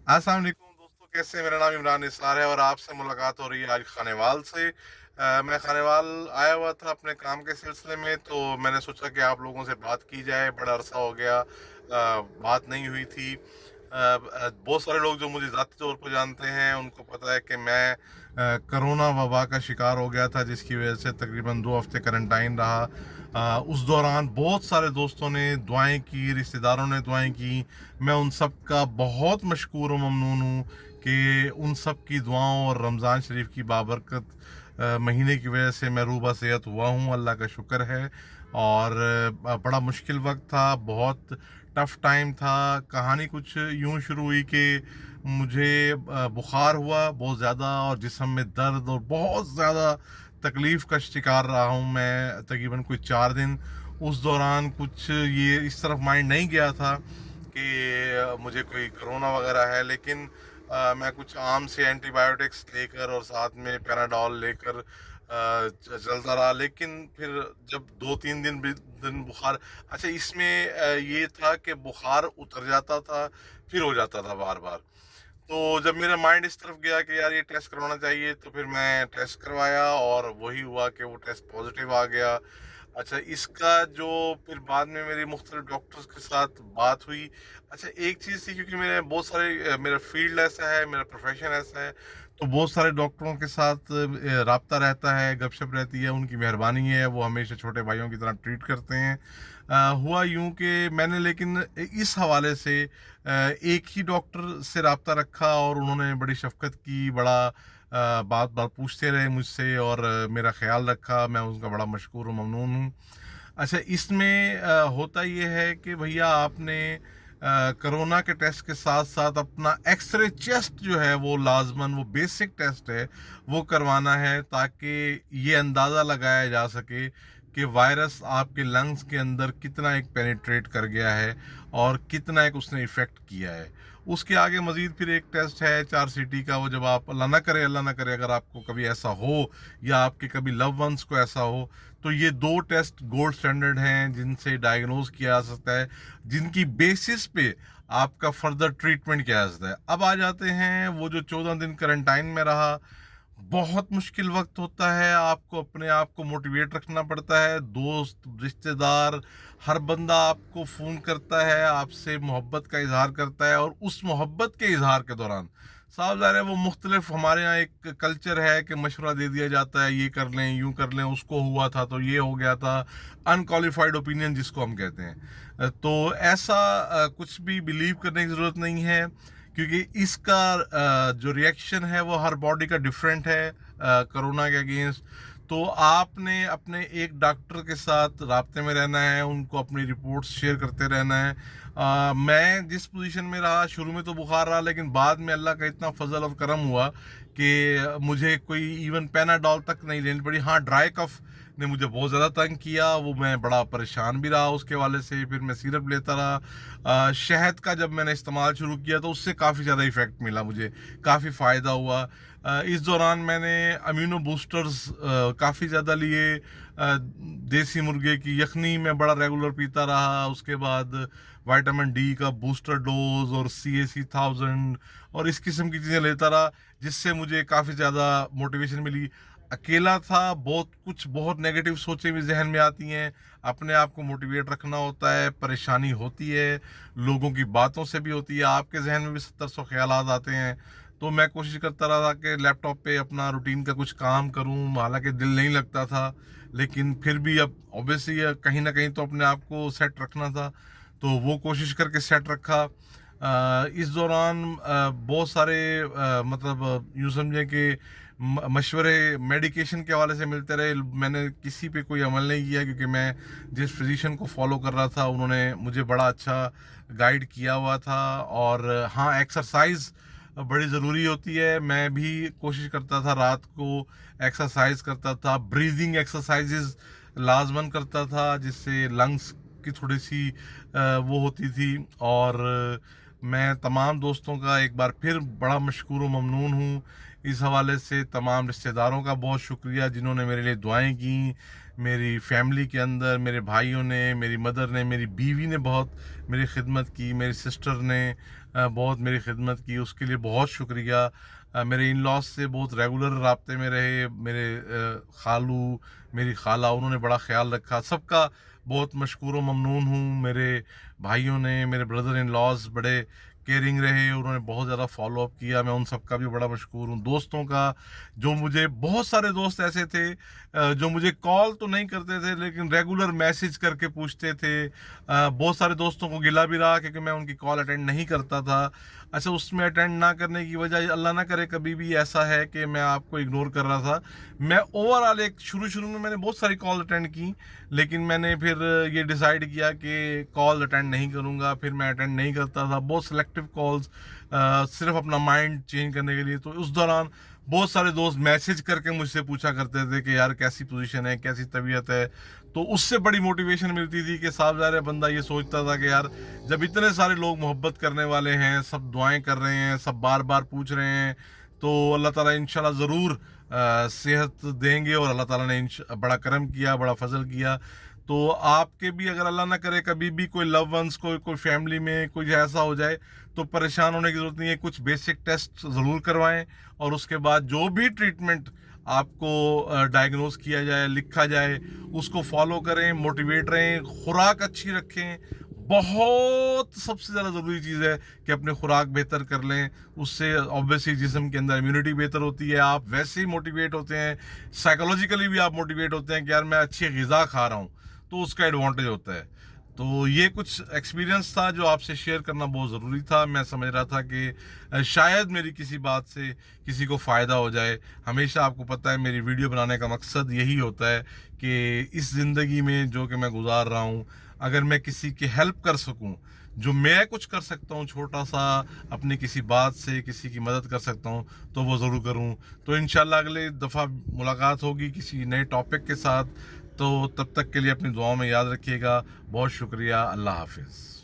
अस्सलाम वालेकुम दोस्तों, कैसे हैं? मेरा नाम इमरान इस्लार है और आपसे मुलाकात हो रही है आज खानेवाल से। मैं खानेवाल आया हुआ था अपने काम के सिलसिले में, तो मैंने सोचा कि आप लोगों से बात की जाए। बड़ा अरसा हो गया बात नहीं हुई थी। बहुत सारे लोग जो मुझे ज़ाती तौर पर जानते हैं उनको पता है कि मैं कोरोना वबा का शिकार हो गया था, जिसकी वजह से तकरीबन 2 हफ्ते करंटाइन रहा। उस दौरान बहुत सारे दोस्तों ने दुआएं की, रिश्तेदारों ने दुआएं की। मैं उन सब का बहुत मशकूर व ममनून हूँ कि उन सब की दुआओं और रमज़ान शरीफ की बाबरकत महीने की वजह से मैं रूबा सेहत हुआ हूँ, अल्लाह का शुक्र है। और बड़ा मुश्किल वक्त था, बहुत टफ़ टाइम था। कहानी कुछ यूँ शुरू हुई कि मुझे बुखार हुआ बहुत ज़्यादा और जिस्म में दर्द और बहुत ज़्यादा तकलीफ़ का शिकार रहा हूँ मैं तकरीबन कोई 4 दिन। उस दौरान कुछ ये इस तरफ माइंड नहीं गया था कि मुझे कोई कोरोना वगैरह है, लेकिन मैं कुछ आम से एंटीबायोटिक्स लेकर और साथ में पैराडॉल लेकर चलता रहा। लेकिन फिर जब 2-3 दिन बुखार, अच्छा इसमें ये था कि बुखार उतर जाता था, फिर हो जाता था बार बार। तो जब मेरा माइंड इस तरफ गया कि यार ये टेस्ट करवाना चाहिए, तो फिर मैं टेस्ट करवाया और वही हुआ कि वो टेस्ट पॉजिटिव आ गया। अच्छा, इसका जो फिर बाद में मेरी मुख्तलिफ डॉक्टर्स के साथ बात हुई। अच्छा, एक चीज़ थी, क्योंकि मेरे बहुत सारे मेरा फील्ड ऐसा है, मेरा प्रोफेशन ऐसा है, तो बहुत सारे डॉक्टरों के साथ राब्ता रहता है, गपशप रहती है। उनकी मेहरबानी है, वो हमेशा छोटे भाइयों की तरह ट्रीट करते हैं। हुआ यूं कि मैंने लेकिन इस हवाले से एक ही डॉक्टर से राब्ता रखा और उन्होंने बड़ी शफकत की, बड़ा बात बात पूछते रहे मुझसे और मेरा ख्याल रखा। मैं उनका बड़ा मशकूर और ममनून हूँ। अच्छा, इसमें होता ये है कि भैया आपने कोरोना के टेस्ट के साथ साथ अपना एक्सरे चेस्ट जो है वो लाजमन, वो बेसिक टेस्ट है, वो करवाना है, ताकि ये अंदाज़ा लगाया जा सके कि वायरस आपके लंग्स के अंदर कितना एक पेनिट्रेट कर गया है और कितना एक उसने इफ़ेक्ट किया है। उसके आगे मज़ीद फिर एक टेस्ट है 4 CT का। वो जब आप, अल्लाह ना करे, अगर आपको कभी ऐसा हो या आपके कभी लव वंस को ऐसा हो, तो ये 2 टेस्ट गोल्ड स्टैंडर्ड हैं जिनसे डायग्नोज किया जा सकता है, जिनकी बेसिस पे आपका फर्दर ट्रीटमेंट किया जा सकता है। अब आ जाते हैं वो जो 14 दिन क्वारंटाइन में रहा। बहुत मुश्किल वक्त होता है, आपको अपने आप को मोटिवेट रखना पड़ता है। दोस्त, रिश्तेदार, हर बंदा आपको फ़ोन करता है, आपसे मोहब्बत का इजहार करता है, और उस मोहब्बत के इजहार के दौरान साफ ज़ाहिर है वो मुख्तलिफ, हमारे यहाँ एक कल्चर है कि मशवरा दे दिया जाता है, ये कर लें, यूँ कर लें, उसको हुआ था तो ये हो गया था, अनक्वालिफाइड ओपिनियन जिसको हम कहते हैं। तो ऐसा कुछ भी बिलीव करने की ज़रूरत नहीं है, क्योंकि इसका जो रिएक्शन है वो हर बॉडी का डिफरेंट है कोरोना के अगेंस्ट। तो आपने अपने एक डॉक्टर के साथ राब्ते में रहना है, उनको अपनी रिपोर्ट्स शेयर करते रहना है। मैं जिस पोजीशन में रहा, शुरू में तो बुखार रहा, लेकिन बाद में अल्लाह का इतना फजल और करम हुआ कि मुझे कोई इवन पैनाडॉल तक नहीं लेनी पड़ी। हाँ, ड्राई कफ ने मुझे बहुत ज़्यादा तंग किया, वो मैं बड़ा परेशान भी रहा उसके वाले से। फिर मैं सिरप लेता रहा। शहद का जब मैंने इस्तेमाल शुरू किया तो उससे काफ़ी ज़्यादा इफ़ेक्ट मिला, मुझे काफ़ी फ़ायदा हुआ। इस दौरान मैंने अम्यूनो बूस्टर्स काफ़ी ज़्यादा लिए। देसी मुर्गे की यखनी मैं बड़ा रेगुलर पीता रहा। उसके बाद विटामिन डी का बूस्टर डोज और CAC 1000 और इस किस्म की चीज़ें लेता रहा, जिससे मुझे काफ़ी ज़्यादा मोटिवेशन मिली। अकेला था, बहुत नेगेटिव सोचें भी जहन में आती हैं। अपने आप को मोटिवेट रखना होता है, परेशानी होती है, लोगों की बातों से भी होती है, आपके जहन में भी 700 ख्यालात आते हैं। तो मैं कोशिश करता रहा था कि लैपटॉप पे अपना रूटीन का कुछ काम करूं, हालांकि दिल नहीं लगता था, लेकिन फिर भी अब ऑब्वियसली कहीं ना कहीं तो अपने आप को सेट रखना था, तो वो कोशिश करके सेट रखा। इस दौरान बहुत सारे मतलब यूँ समझें कि मशवरे मेडिकेशन के हवाले से मिलते रहे। मैंने किसी पे कोई अमल नहीं किया, क्योंकि मैं जिस फिजिशियन को फॉलो कर रहा था उन्होंने मुझे बड़ा अच्छा गाइड किया हुआ था। और हाँ, एक्सरसाइज बड़ी ज़रूरी होती है। मैं भी कोशिश करता था, रात को एक्सरसाइज करता था, ब्रीदिंग एक्सरसाइजेज लाजमन करता था, जिससे लंग्स की थोड़ी सी वो होती थी। और मैं तमाम दोस्तों का एक बार फिर बड़ा मशकूर व ममनून हूँ। इस हवाले से तमाम रिश्तेदारों का बहुत शुक्रिया जिन्होंने मेरे लिए दुआएं की, मेरी फैमिली के अंदर मेरे भाइयों ने, मेरी मदर ने, मेरी बीवी ने बहुत मेरी खिदमत की, मेरी सिस्टर ने बहुत मेरी खिदमत की, उसके लिए बहुत शुक्रिया। मेरे इन लॉज से बहुत रेगुलर राब्ते में रहे, मेरे खालू, मेरी खाला, उन्होंने बड़ा ख्याल रखा, सबका बहुत मशकूर व ममनून हूँ। मेरे भाइयों ने, मेरे ब्रदर इन लॉज बड़े केयरिंग रहे, उन्होंने बहुत ज़्यादा फॉलो अप किया, मैं उन सब का भी बड़ा मशकूर हूँ। दोस्तों का, जो मुझे, बहुत सारे दोस्त ऐसे थे जो मुझे कॉल तो नहीं करते थे लेकिन रेगुलर मैसेज करके पूछते थे। बहुत सारे दोस्तों को गिला भी रहा क्योंकि मैं उनकी कॉल अटेंड नहीं करता था। अच्छा, उसमें अटेंड ना करने की वजह, अल्लाह ना करे कभी भी ऐसा है कि मैं आपको इग्नोर कर रहा था। मैं ओवरऑल एक शुरू में मैंने बहुत सारी कॉल अटेंड की, लेकिन मैंने फिर ये डिसाइड किया कि कॉल अटेंड नहीं करूँगा, फिर मैं अटेंड नहीं करता था बहुत सिलेक्टिव कॉल्स, सिर्फ अपना माइंड चेंज करने के लिए। तो उस दौरान बहुत सारे दोस्त मैसेज करके मुझसे पूछा करते थे कि यार कैसी पोजीशन है, कैसी तबीयत है। तो उससे बड़ी मोटिवेशन मिलती थी कि साहब ज़ाहिर है बंदा ये सोचता था कि यार जब इतने सारे लोग मोहब्बत करने वाले हैं, सब दुआएं कर रहे हैं, सब बार बार पूछ रहे हैं, तो अल्लाह ताला इंशाल्लाह ज़रूर सेहत देंगे। और अल्लाह ताला ने बड़ा करम किया, बड़ा फजल किया। तो आपके भी अगर अल्लाह ना करे कभी भी कोई लव वंस, कोई फैमिली में कुछ ऐसा हो जाए, तो परेशान होने की ज़रूरत नहीं है। कुछ बेसिक टेस्ट ज़रूर करवाएं और उसके बाद जो भी ट्रीटमेंट आपको डायग्नोज किया जाए, लिखा जाए, उसको फॉलो करें, मोटिवेट रहें, खुराक अच्छी रखें। बहुत सबसे ज़्यादा ज़रूरी चीज़ है कि अपने खुराक बेहतर कर लें, उससे ऑब्वियसली जिस्म के अंदर इम्यूनिटी बेहतर होती है, आप वैसे ही मोटिवेट होते हैं, साइकोलॉजिकली भी आप मोटिवेट होते हैं कि यार मैं अच्छी ग़िज़ा खा रहा हूँ, तो उसका एडवांटेज होता है। तो ये कुछ एक्सपीरियंस था जो आपसे शेयर करना बहुत ज़रूरी था। मैं समझ रहा था कि शायद मेरी किसी बात से किसी को फ़ायदा हो जाए। हमेशा आपको पता है मेरी वीडियो बनाने का मकसद यही होता है कि इस ज़िंदगी में जो कि मैं गुजार रहा हूँ, अगर मैं किसी की हेल्प कर सकूँ, जो मैं कुछ कर सकता हूँ छोटा सा, अपनी किसी बात से किसी की मदद कर सकता हूँ, तो वो ज़रूर करूँ। तो इंशाल्लाह अगले दफ़ा मुलाकात होगी किसी नए टॉपिक के साथ। तो तब तक के लिए अपनी दुआओं में याद रखिएगा। बहुत शुक्रिया। अल्लाह हाफिज़।